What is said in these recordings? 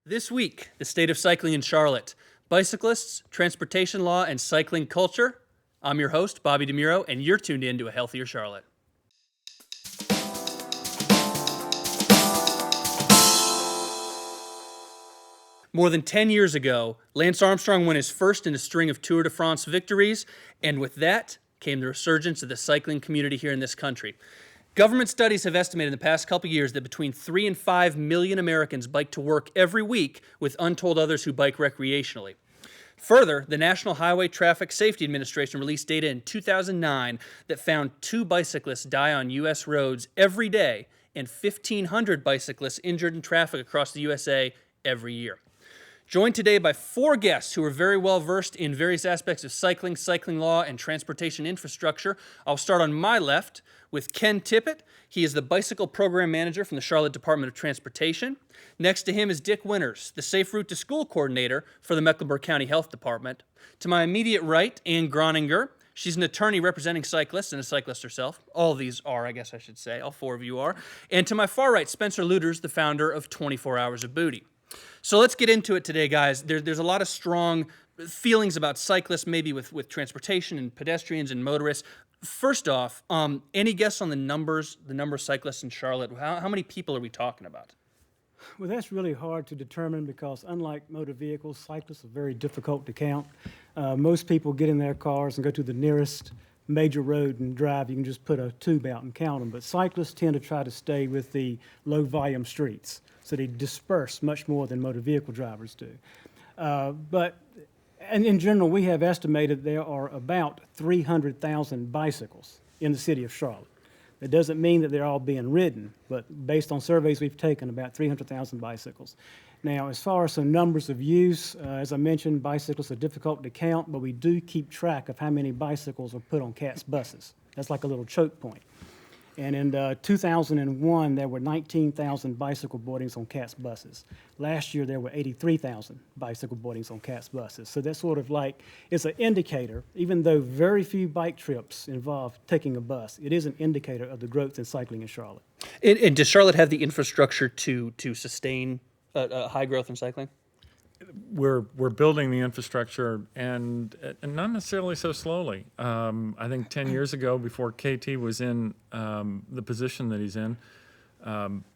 This week, the state of cycling in Charlotte, bicyclists, transportation law, and cycling culture. I'm your host, Bobby DeMuro, and you're tuned in to A Healthier Charlotte. More than 10 years ago, Lance Armstrong won his first in a string of Tour de France victories, and with that came the resurgence of the cycling community here in this country. Government studies have estimated in the past couple years that between 3 and 5 million Americans bike to work every week, with untold others who bike recreationally. Further, the National Highway Traffic Safety Administration released data in 2009 that found 2 bicyclists die on U.S. roads every day and 1,500 bicyclists injured in traffic across the USA every year. Joined today by 4 guests who are very well versed in various aspects of cycling, cycling law, and transportation infrastructure. I'll start on my left with Ken Tippett. He is the Bicycle Program Manager from the Charlotte Department of Transportation. Next to him is Dick Winters, the Safe Route to School Coordinator for the Mecklenburg County Health Department. To my immediate right, Ann Groninger. She's an attorney representing cyclists and a cyclist herself. All of these are, I guess I should say. All 4 of you are. And to my far right, Spencer Luters, the founder of 24 Hours of Booty. So let's get into it today, guys. There's a lot of strong feelings about cyclists, maybe with transportation and pedestrians and motorists. First off, any guess on the number of cyclists in Charlotte? How many people are we talking about? Well, that's really hard to determine because unlike motor vehicles, cyclists are very difficult to count. Most people get in their cars and go to the nearest major road and drive. You can just put a tube out and count them. But cyclists tend to try to stay with the low-volume streets, so they disperse much more than motor vehicle drivers do. And in general, we have estimated there are about 300,000 bicycles in the city of Charlotte. That doesn't mean that they're all being ridden, but based on surveys we've taken, about 300,000 bicycles. Now, as far as some numbers of use, as I mentioned, bicycles are difficult to count, but we do keep track of how many bicycles are put on CATS buses. That's like a little choke point. And in 2001, there were 19,000 bicycle boardings on CATS buses. Last year, there were 83,000 bicycle boardings on CATS buses. So that's sort of like, it's an indicator, even though very few bike trips involve taking a bus, it is an indicator of the growth in cycling in Charlotte. And does Charlotte have the infrastructure to sustain high growth in cycling? We're building the infrastructure, and not necessarily so slowly. I think 10 years ago, before KT was in the position that he's in,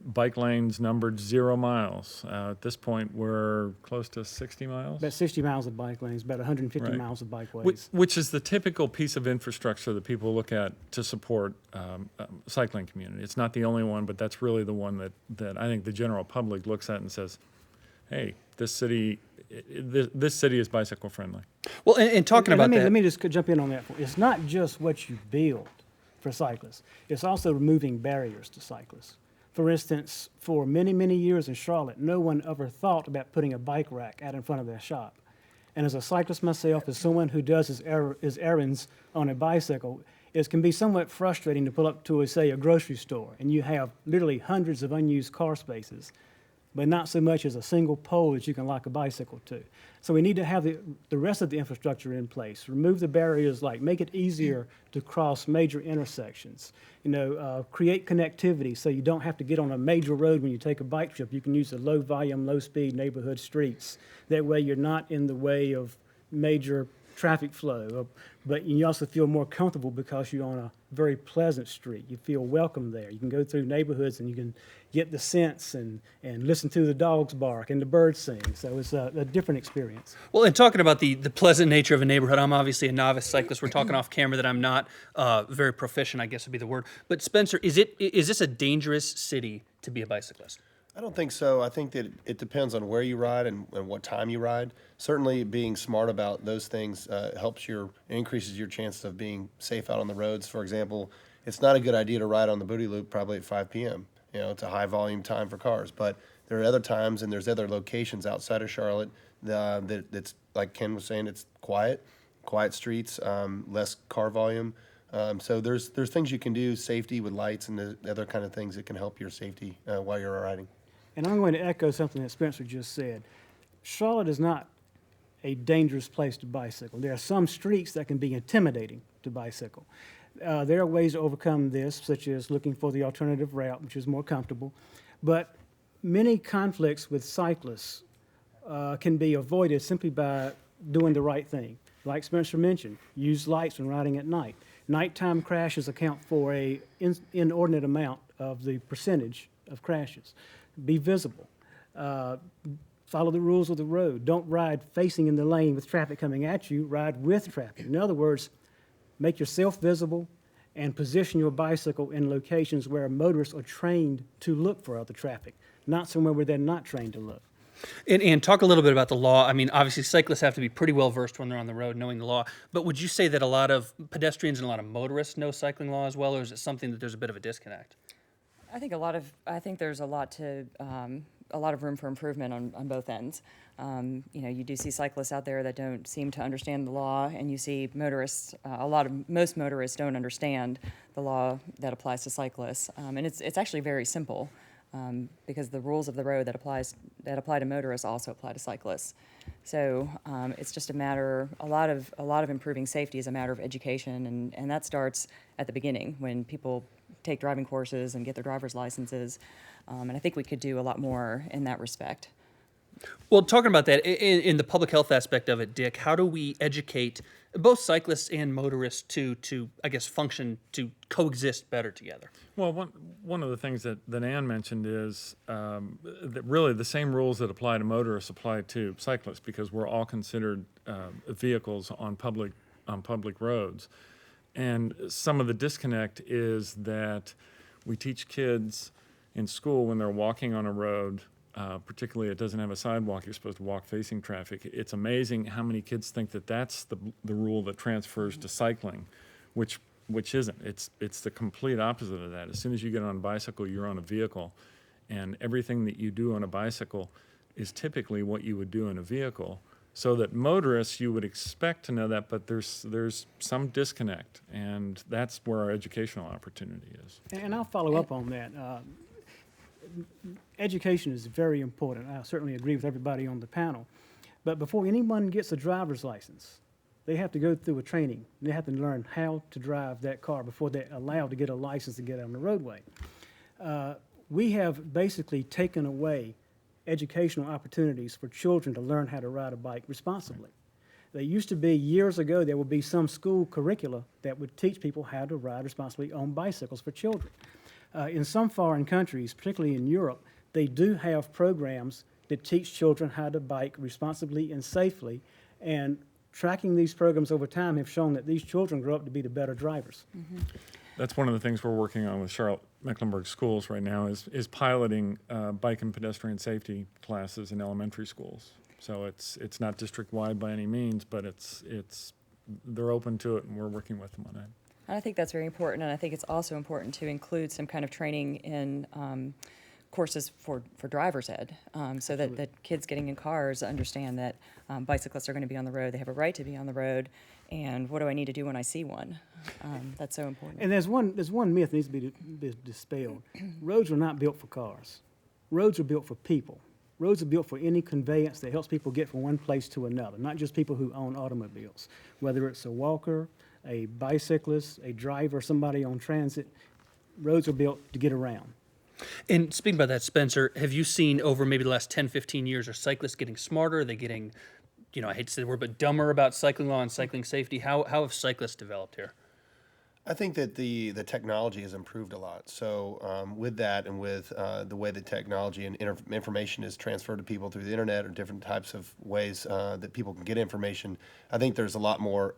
bike lanes numbered 0 miles. At this point, we're close to 60 miles. About 60 miles of bike lanes, about 150 Right. miles of bikeways. Which is the typical piece of infrastructure that people look at to support cycling community. It's not the only one, but that's really the one that I think the general public looks at and says, hey, this city is bicycle friendly. Well, and talking about that. Let me just jump in on that. It's not just what you build for cyclists. It's also removing barriers to cyclists. For instance, for many, many years in Charlotte, no one ever thought about putting a bike rack out in front of their shop. And as a cyclist myself, as someone who does his errands on a bicycle, it can be somewhat frustrating to pull up to, say, a grocery store, and you have literally hundreds of unused car spaces, but not so much as a single pole that you can lock a bicycle to. So we need to have the rest of the infrastructure in place. Remove the barriers, like make it easier to cross major intersections. Create connectivity so you don't have to get on a major road when you take a bike trip. You can use the low volume, low speed neighborhood streets. That way you're not in the way of major traffic flow, but you also feel more comfortable because you're on a very pleasant street. You feel welcome there. You can go through neighborhoods and you can get the scents and listen to the dogs bark and the birds sing. So it's a different experience. Well, and talking about the pleasant nature of a neighborhood, I'm obviously a novice cyclist. We're talking off camera that I'm not very proficient, I guess would be the word. But Spencer, is this a dangerous city to be a bicyclist? I don't think so. I think that it depends on where you ride and what time you ride. Certainly being smart about those things increases your chances of being safe out on the roads. For example, it's not a good idea to ride on the Booty Loop probably at 5 p.m. It's a high volume time for cars. But there are other times and there's other locations outside of Charlotte that's, like Ken was saying, it's quiet streets, less car volume. So there's things you can do, safety with lights and the other kind of things that can help your safety while you're riding. And I'm going to echo something that Spencer just said. Charlotte is not a dangerous place to bicycle. There are some streets that can be intimidating to bicycle. There are ways to overcome this, such as looking for the alternative route, which is more comfortable. But many conflicts with cyclists can be avoided simply by doing the right thing. Like Spencer mentioned, use lights when riding at night. Nighttime crashes account for a inordinate amount of the percentage of crashes. Be visible. Follow the rules of the road. Don't ride facing in the lane with traffic coming at you. Ride with traffic. In other words, make yourself visible and position your bicycle in locations where motorists are trained to look for other traffic, not somewhere where they're not trained to look. And talk a little bit about the law. I mean, obviously, cyclists have to be pretty well versed when they're on the road, knowing the law. But would you say that a lot of pedestrians and a lot of motorists know cycling law as well, or is it something that there's a bit of a disconnect? I think there's a lot of room for improvement on both ends. You do see cyclists out there that don't seem to understand the law, and you see motorists. Most motorists don't understand the law that applies to cyclists, and it's actually very simple. Because the rules of the road that apply to motorists also apply to cyclists. So it's just a lot of improving safety is a matter of education, and that starts at the beginning when people take driving courses and get their driver's licenses. And I think we could do a lot more in that respect. Well, talking about that, in the public health aspect of it, Dick, how do we educate both cyclists and motorists to I guess, function, to coexist better together? Well, one of the things that Ann mentioned is that really the same rules that apply to motorists apply to cyclists, because we're all considered vehicles on public roads. And some of the disconnect is that we teach kids in school when they're walking on a road, particularly it doesn't have a sidewalk, you're supposed to walk facing traffic. It's amazing how many kids think that that's the rule that transfers to cycling, which isn't. It's the complete opposite of that. As soon as you get on a bicycle, you're on a vehicle, and everything that you do on a bicycle is typically what you would do in a vehicle. So that motorists, you would expect to know that, but there's some disconnect, and that's where our educational opportunity is. And I'll follow up on that. Education is very important. I certainly agree with everybody on the panel. But before anyone gets a driver's license, they have to go through a training. They have to learn how to drive that car before they're allowed to get a license to get on the roadway. We have basically taken away educational opportunities for children to learn how to ride a bike responsibly. There used to be, years ago, there would be some school curricula that would teach people how to ride responsibly on bicycles for children. In some foreign countries, particularly in Europe, they do have programs that teach children how to bike responsibly and safely, and tracking these programs over time have shown that these children grow up to be the better drivers. Mm-hmm. That's one of the things we're working on with Charlotte Mecklenburg Schools right now is piloting bike and pedestrian safety classes in elementary schools. So it's not district-wide by any means, but they're open to it, and we're working with them on that. And I think that's very important, and I think it's also important to include some kind of training in courses for driver's ed, so that kids getting in cars understand that bicyclists are going to be on the road. They have a right to be on the road, and what do I need to do when I see one? That's so important. And there's one myth that needs to be dispelled. Roads are not built for cars. Roads are built for people. Roads are built for any conveyance that helps people get from one place to another, not just people who own automobiles. Whether it's a walker, a bicyclist, a driver, somebody on transit, roads are built to get around. And speaking about that, Spencer, have you seen over maybe the last 10, 15 years, are cyclists getting smarter? Are they getting, I hate to say the word, but dumber about cycling law and cycling safety? How have cyclists developed here? I think that the technology has improved a lot. So with that, and with the way that technology and information is transferred to people through the internet, or different types of ways that people can get information, I think there's a lot more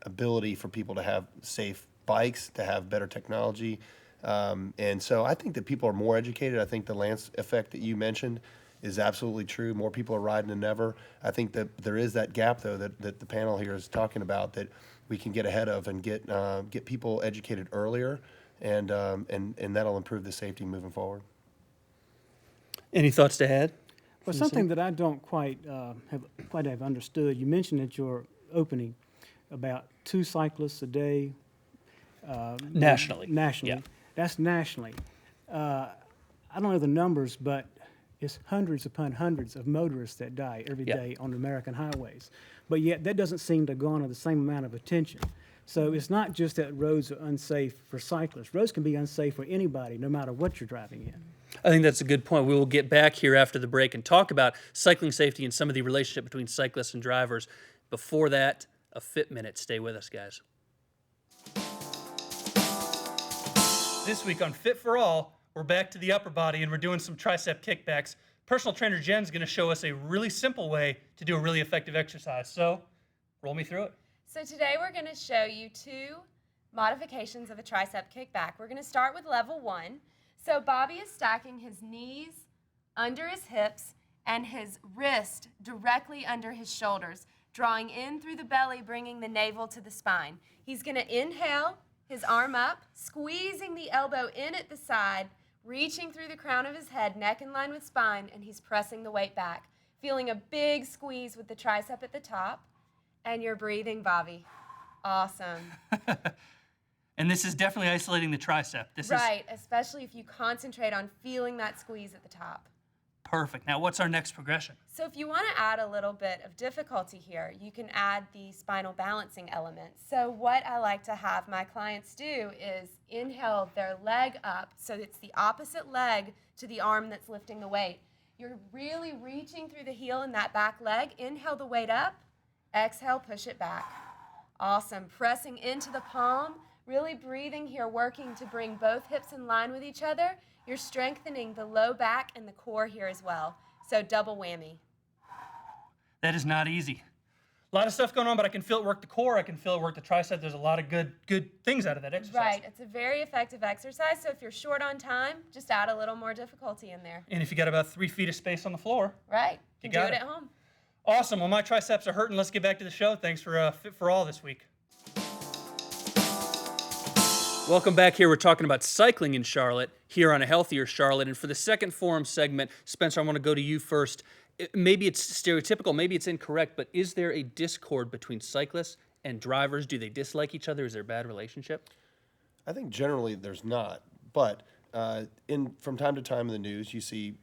ability for people to have safe bikes, to have better technology. And so I think that people are more educated. I think the Lance effect that you mentioned is absolutely true. More people are riding than ever. I think that there is that gap, though, that the panel here is talking about, that we can get ahead of and get people educated earlier, and that'll improve the safety moving forward. Any thoughts to add? Well, something that I don't quite have understood, you mentioned at your opening about 2 cyclists a day. Nationally. Nationally. Yeah. That's nationally. I don't know the numbers, but it's hundreds upon hundreds of motorists that die every day on American highways. But yet that doesn't seem to garner the same amount of attention. So it's not just that roads are unsafe for cyclists. Roads can be unsafe for anybody, no matter what you're driving in. I think that's a good point. We will get back here after the break and talk about cycling safety and some of the relationship between cyclists and drivers. Before that, a Fit Minute. Stay with us, guys. This week on Fit for All, we're back to the upper body and we're doing some tricep kickbacks. Personal trainer Jen's going to show us a really simple way to do a really effective exercise. So, roll me through it. So today we're going to show you 2 modifications of a tricep kickback. We're going to start with level 1. So Bobby is stacking his knees under his hips and his wrist directly under his shoulders, drawing in through the belly, bringing the navel to the spine. He's going to inhale, his arm up, squeezing the elbow in at the side, reaching through the crown of his head, neck in line with spine, and he's pressing the weight back. Feeling a big squeeze with the tricep at the top, and you're breathing, Bobby. Awesome. And this is definitely isolating the tricep. Right, especially if you concentrate on feeling that squeeze at the top. Perfect. Now, what's our next progression? So if you want to add a little bit of difficulty here, you can add the spinal balancing element. So what I like to have my clients do is inhale their leg up, so it's the opposite leg to the arm that's lifting the weight. You're really reaching through the heel in that back leg. Inhale the weight up, exhale, push it back. Awesome. Pressing into the palm. Really breathing here, working to bring both hips in line with each other. You're strengthening the low back and the core here as well. So double whammy. That is not easy. A lot of stuff going on, but I can feel it work the core. I can feel it work the tricep. There's a lot of good things out of that exercise. Right. It's a very effective exercise. So if you're short on time, just add a little more difficulty in there. And if you got about 3 feet of space on the floor. Right. You You can got do it it. at home. Awesome. Well, my triceps are hurting. Let's get back to the show. Thanks for Fit for All this week. Welcome back here. We're talking about cycling in Charlotte, here on A Healthier Charlotte. And for the second forum segment, Spencer, I want to go to you first. Maybe it's stereotypical, maybe it's incorrect, but is there a discord between cyclists and drivers? Do they dislike each other? Is there a bad relationship? I think generally there's not, but from time to time in the news, you see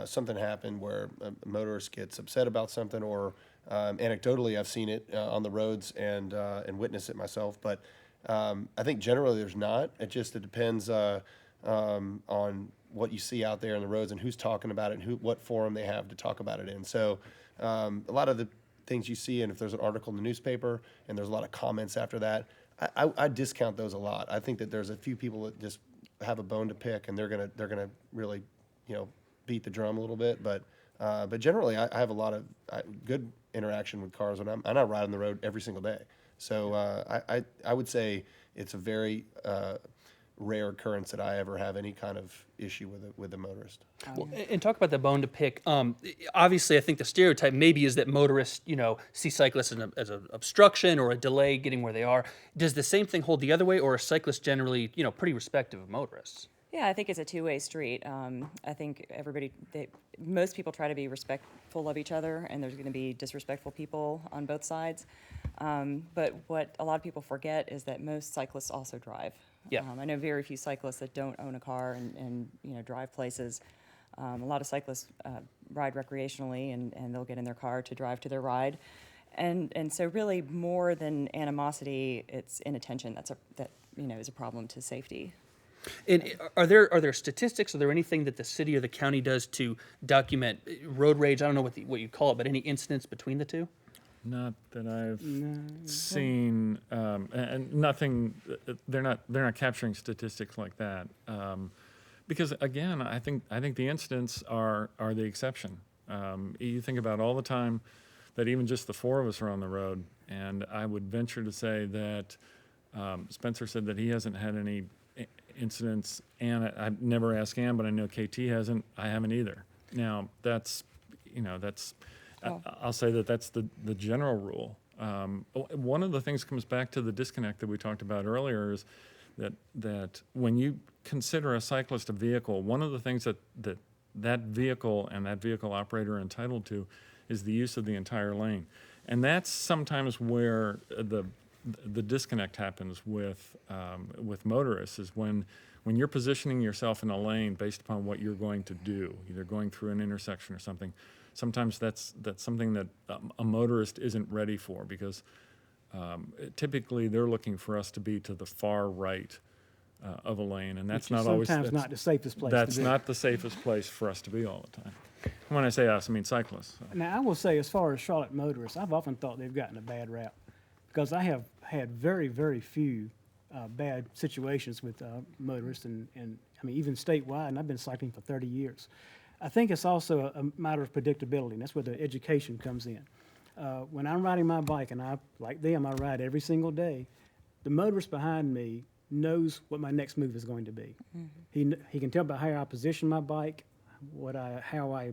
something happen where a motorist gets upset about something, or anecdotally, I've seen it on the roads and witnessed it myself. But I think generally there's not. It depends on what you see out there on the roads and who's talking about it and what forum they have to talk about it in. So a lot of the things you see, and if there's an article in the newspaper and there's a lot of comments after that, I discount those a lot. I think that there's a few people that just have a bone to pick, and they're gonna really, beat the drum a little bit. But generally, I have a lot of good interaction with cars, and I ride on the road every single day. So I would say it's a very rare occurrence that I ever have any kind of issue with a motorist. Well, and talk about the bone to pick. Obviously, I think the stereotype maybe is that motorists, see cyclists as an obstruction or a delay getting where they are. Does the same thing hold the other way, or are cyclists generally, pretty respectful of motorists? Yeah, I think it's a two-way street. I think most people try to be respectful of each other, and there's going to be disrespectful people on both sides. But what a lot of people forget is that most cyclists also drive. Yeah. I know very few cyclists that don't own a car and drive places. A lot of cyclists ride recreationally, and they'll get in their car to drive to their ride. And so really more than animosity, it's inattention that is a problem to safety. And are there statistics? Are there anything that the city or the county does to document road rage? I don't know what you call it, but any incidents between the two? Not that I've seen, and nothing. They're not capturing statistics like that, because again, I think the incidents are the exception. You think about all the time that even just the four of us are on the road, and I would venture to say that Spencer said that he hasn't had any incidents, and I've never asked Ann, but I know KT hasn't. I haven't either. Now that's. I'll say that's the general rule. One of the things comes back to the disconnect that we talked about earlier is that when you consider a cyclist a vehicle, one of the things that vehicle and that vehicle operator are entitled to is the use of the entire lane. And that's sometimes where the disconnect happens with motorists, is when you're positioning yourself in a lane based upon what you're going to do, either going through an intersection or something. Sometimes that's something that a motorist isn't ready for, because typically they're looking for us to be to the far right of a lane, and that's Which is not always sometimes that's, not the safest place that's to be. not the safest place for us to be all the time. When I say us, I mean cyclists. So. Now, I will say, as far as Charlotte motorists, I've often thought they've gotten a bad rap because I have had very, very few bad situations with motorists, and I mean, even statewide, and I've been cycling for 30 years. I think it's also a matter of predictability, and that's where the education comes in. When I'm riding my bike, and like them, I ride every single day, the motorist behind me knows what my next move is going to be. He can tell by how I position my bike, how I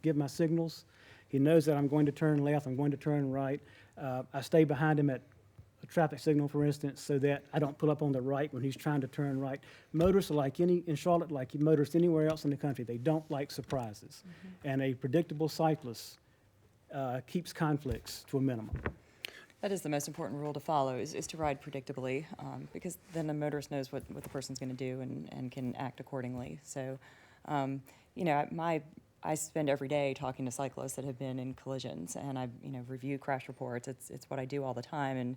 give my signals. He knows that I'm going to turn left, I'm going to turn right. I stay behind him at a traffic signal, for instance, so that I don't pull up on the right when he's trying to turn right. Motorists are in Charlotte, like motorists anywhere else in the country, they don't like surprises. And a predictable cyclist keeps conflicts to a minimum. That is the most important rule to follow, is to ride predictably, because then the motorist knows what the person's going to do and can act accordingly. So, you know, I spend every day talking to cyclists that have been in collisions, and I, review crash reports. It's what I do all the time, and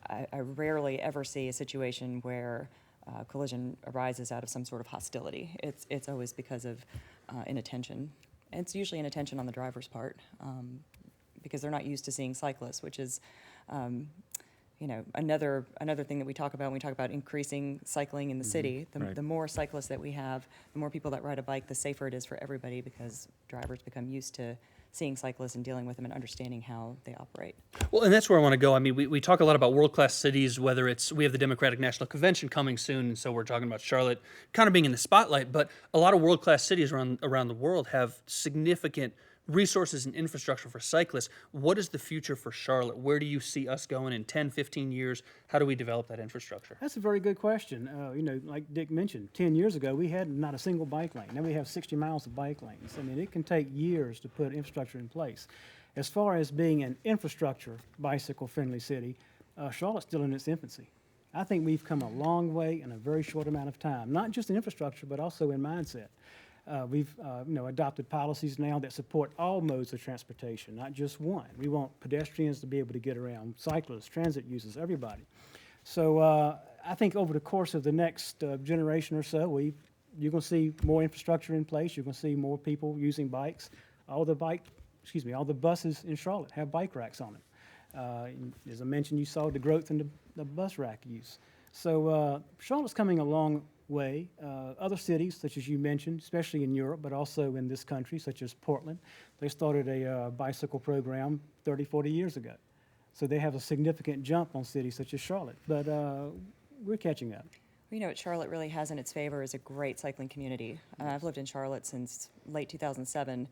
I rarely ever see a situation where collision arises out of some sort of hostility. It's always because of inattention. And it's usually inattention on the driver's part, because they're not used to seeing cyclists, which is, another thing that we talk about when we talk about increasing cycling in the city. Right. The more cyclists that we have, the more people that ride a bike, the safer it is for everybody, because drivers become used to seeing cyclists and dealing with them and understanding how they operate. Well, and that's where I want to go. I mean, we talk a lot about world-class cities, whether we have the Democratic National Convention coming soon, and so we're talking about Charlotte kind of being in the spotlight, but a lot of world-class cities around the world have significant resources and infrastructure for cyclists. What is the future for Charlotte? Where do you see us going in 10, 15 years? How do we develop that infrastructure? That's a very good question. Like Dick mentioned, 10 years ago, we had not a single bike lane. Now we have 60 miles of bike lanes. I mean, it can take years to put infrastructure in place. As far as being an infrastructure bicycle-friendly city, Charlotte's still in its infancy. I think we've come a long way in a very short amount of time, not just in infrastructure, but also in mindset. We've adopted policies now that support all modes of transportation, not just one. We want pedestrians to be able to get around, cyclists, transit users, everybody. So I think over the course of the next generation or so, you're going to see more infrastructure in place. You're going to see more people using bikes. All the buses in Charlotte have bike racks on them. As I mentioned, you saw the growth in the bus rack use. So Charlotte's coming a long way. Other cities, such as you mentioned, especially in Europe, but also in this country, such as Portland, they started a bicycle program 30, 40 years ago. So they have a significant jump on cities such as Charlotte, but we're catching up. What Charlotte really has in its favor is a great cycling community. I've lived in Charlotte since late 2007,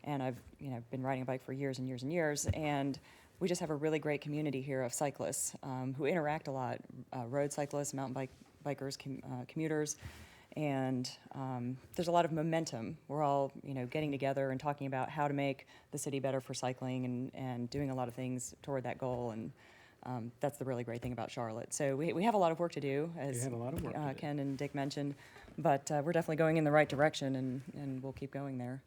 and I've been riding a bike for years and years and years, and we just have a really great community here of cyclists who interact a lot, road cyclists, mountain bikers, commuters, and there's a lot of momentum. We're all, getting together and talking about how to make the city better for cycling and doing a lot of things toward that goal, and that's the really great thing about Charlotte. So we have a lot of work to do, as have a lot of work to do. Ken and Dick mentioned, but we're definitely going in the right direction, and we'll keep going there.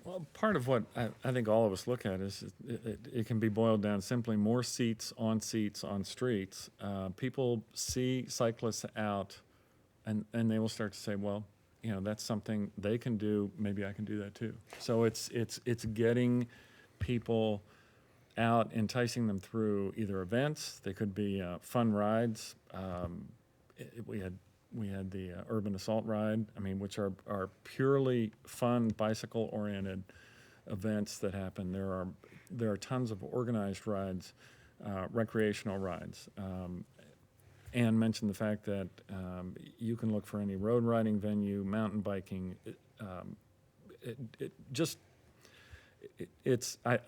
Well, part of what I think all of us look at is it can be boiled down simply more seats on streets. People see cyclists out, and they will start to say, well, that's something they can do. Maybe I can do that too. So it's getting people out, enticing them through either events. They could be fun rides. We had the Urban Assault Ride, which are purely fun, bicycle-oriented events that happen. There are tons of organized rides, recreational rides. Ann mentioned the fact that you can look for any road riding venue, mountain biking. I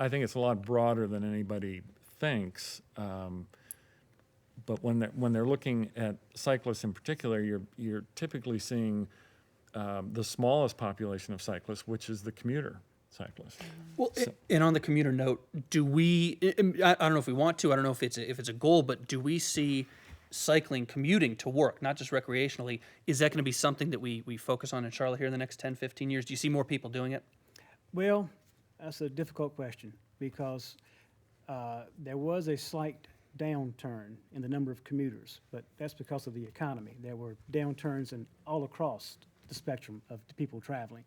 think it's a lot broader than anybody thinks. But when they're looking at cyclists in particular, you're typically seeing the smallest population of cyclists, which is the commuter cyclist. Well, and on the commuter note, do we? I don't know if we want to. I don't know if it's a goal, but do we see cycling, commuting to work, not just recreationally? Is that going to be something that we focus on in Charlotte here in the next 10, 15 years? Do you see more people doing it? Well, that's a difficult question because there was a slight downturn in the number of commuters, but that's because of the economy. There were downturns in all across the spectrum of the people traveling.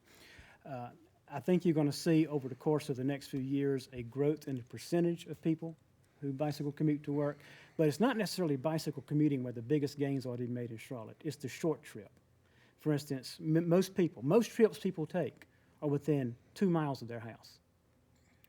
I think you're going to see over the course of the next few years a growth in the percentage of people who bicycle commute to work, but it's not necessarily bicycle commuting where the biggest gains are to be made in Charlotte. It's the short trip. For instance, most trips people take are within 2 miles of their house.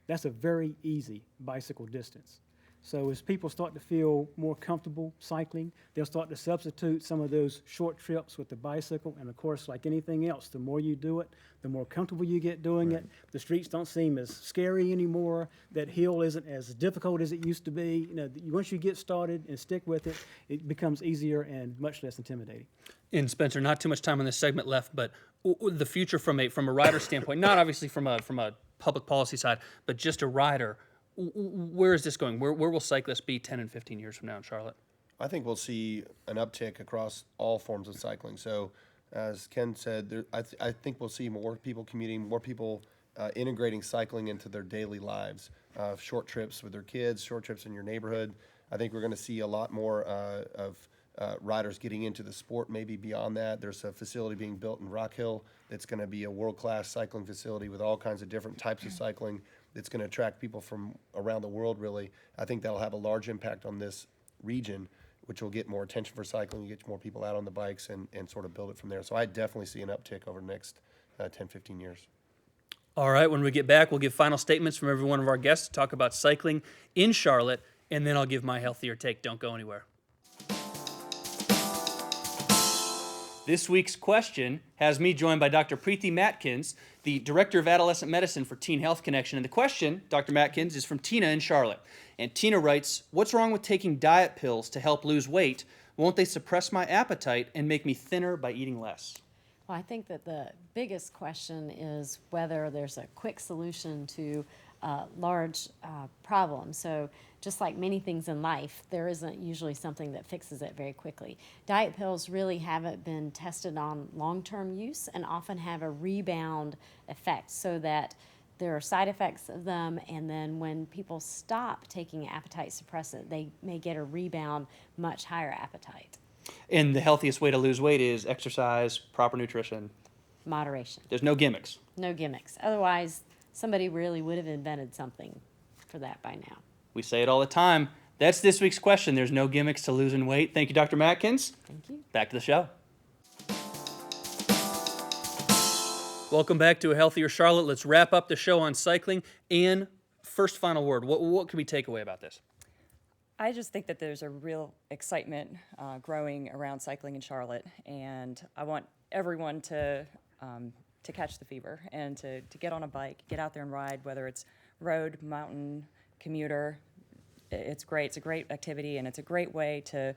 That's a very easy bicycle distance. So as people start to feel more comfortable cycling, they'll start to substitute some of those short trips with the bicycle. And of course, like anything else, the more you do it, the more comfortable you get doing it. The streets don't seem as scary anymore. That hill isn't as difficult as it used to be. You know, once you get started and stick with it, it becomes easier and much less intimidating. And Spencer, not too much time on this segment left, but the future from a rider standpoint, not obviously from a public policy side, but just a rider. Where is this going? Where will cyclists be 10 and 15 years from now in Charlotte? I think we'll see an uptick across all forms of cycling. So, as Ken said, I think we'll see more people commuting, more people integrating cycling into their daily lives. Short trips with their kids, short trips in your neighborhood. I think we're going to see a lot more of riders getting into the sport, maybe beyond that. There's a facility being built in Rock Hill that's going to be a world-class cycling facility with all kinds of different types of cycling that's going to attract people from around the world, really. I think that'll have a large impact on this region, which will get more attention for cycling, you get more people out on the bikes and sort of build it from there. So I definitely see an uptick over the next 10, 15 years. All right, when we get back, we'll give final statements from every one of our guests to talk about cycling in Charlotte, and then I'll give my healthier take. Don't go anywhere. This week's question has me joined by Dr. Preeti Matkins, the Director of Adolescent Medicine for Teen Health Connection. And the question, Dr. Matkins, is from Tina in Charlotte. And Tina writes, what's wrong with taking diet pills to help lose weight? Won't they suppress my appetite and make me thinner by eating less? Well, I think that the biggest question is whether there's a quick solution to a large problem. So just like many things in life, there isn't usually something that fixes it very quickly. Diet pills really haven't been tested on long-term use and often have a rebound effect, so that there are side effects of them, and then when people stop taking appetite suppressant, they may get a rebound, much higher appetite. And the healthiest way to lose weight is exercise, proper nutrition. Moderation. There's no gimmicks. No gimmicks. Otherwise, somebody really would have invented something for that by now. We say it all the time. That's this week's question. There's no gimmicks to losing weight. Thank you, Dr. Matkins. Thank you. Back to the show. Welcome back to A Healthier Charlotte. Let's wrap up the show on cycling. And first final word, what can we take away about this? I just think that there's a real excitement growing around cycling in Charlotte, and I want everyone to catch the fever and to get on a bike, get out there and ride, whether it's road, mountain, commuter. It's great. It's a great activity, and it's a great way to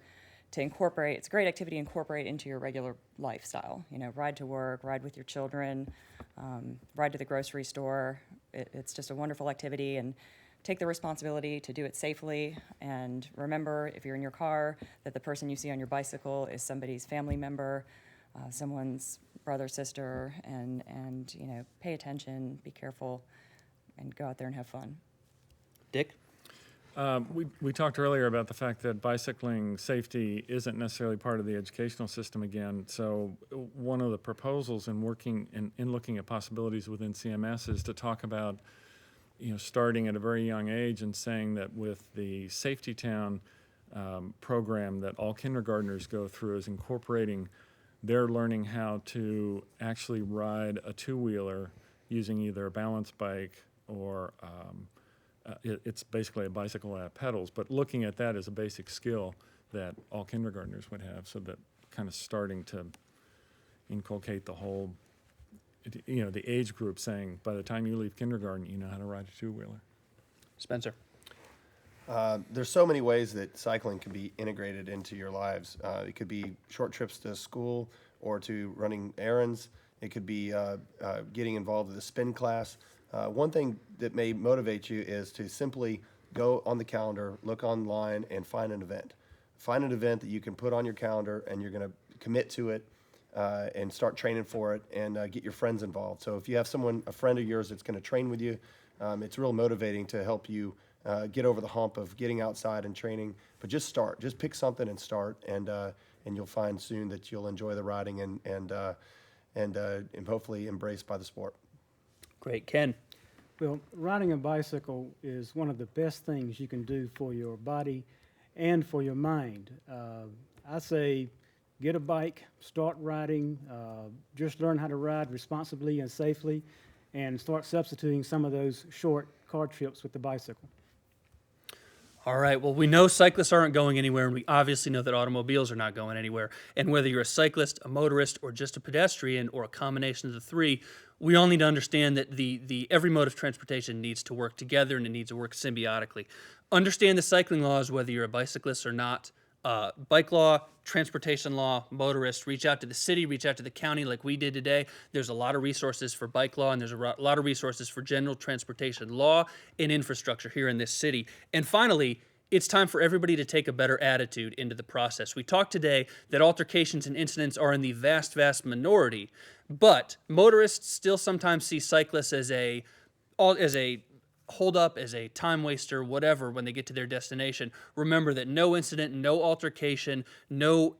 incorporate. It's a great activity to incorporate into your regular lifestyle. You know, ride to work, ride with your children, ride to the grocery store. It's just a wonderful activity, and take the responsibility to do it safely. And remember, if you're in your car, that the person you see on your bicycle is somebody's family member, someone's brother, sister, and you know, pay attention, be careful, and go out there and have fun. Dick? We talked earlier about the fact that bicycling safety isn't necessarily part of the educational system again. So one of the proposals in looking at possibilities within CMS is to talk about, you know, starting at a very young age and saying that with the Safety Town program that all kindergartners go through, is incorporating their learning how to actually ride a two-wheeler using either a balance bike or it's basically a bicycle that pedals, but looking at that as a basic skill that all kindergartners would have, so that kind of starting to inculcate the whole, you know, the age group, saying by the time you leave kindergarten, you know how to ride a two-wheeler. Spencer? There's so many ways that cycling can be integrated into your lives. It could be short trips to school or to running errands. It could be getting involved with a spin class. One thing that may motivate you is to simply go on the calendar, look online, and find an event. Find an event that you can put on your calendar, and you're going to commit to it and start training for it, and get your friends involved. So if you have a friend of yours that's going to train with you, it's real motivating to help you get over the hump of getting outside and training. But just start. Just pick something and start, and you'll find soon that you'll enjoy the riding and hopefully embraced by the sport. Great. Ken? Well, riding a bicycle is one of the best things you can do for your body and for your mind. I say get a bike, start riding, just learn how to ride responsibly and safely, and start substituting some of those short car trips with the bicycle. All right. Well, we know cyclists aren't going anywhere, and we obviously know that automobiles are not going anywhere. And whether you're a cyclist, a motorist, or just a pedestrian, or a combination of the three, we all need to understand that the every mode of transportation needs to work together, and it needs to work symbiotically. Understand the cycling laws, whether you're a bicyclist or not. Bike law, transportation law, motorists, reach out to the city, reach out to the county like we did today. There's a lot of resources for bike law, and there's a lot of resources for general transportation law and infrastructure here in this city. And finally, it's time for everybody to take a better attitude into the process. We talked today that altercations and incidents are in the vast, vast minority, but motorists still sometimes see cyclists as a hold up, as a time waster, whatever, when they get to their destination. Remember that no incident, no altercation,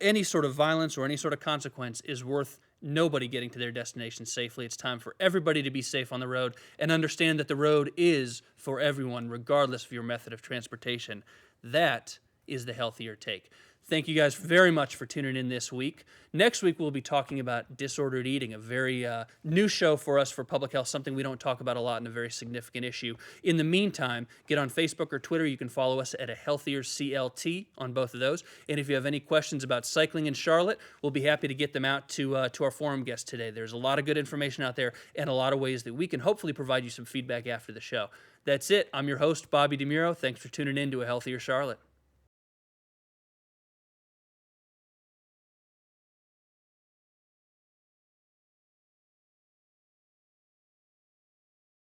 any sort of violence or any sort of consequence is worth nobody getting to their destination safely. It's time for everybody to be safe on the road and understand that the road is for everyone, regardless of your method of transportation. That is the healthier take. Thank you guys very much for tuning in this week. Next week, we'll be talking about disordered eating, a very new show for us for public health, something we don't talk about a lot and a very significant issue. In the meantime, get on Facebook or Twitter. You can follow us at A Healthier CLT on both of those. And if you have any questions about cycling in Charlotte, we'll be happy to get them out to our forum guests today. There's a lot of good information out there and a lot of ways that we can hopefully provide you some feedback after the show. That's it. I'm your host, Bobby DeMuro. Thanks for tuning in to A Healthier Charlotte.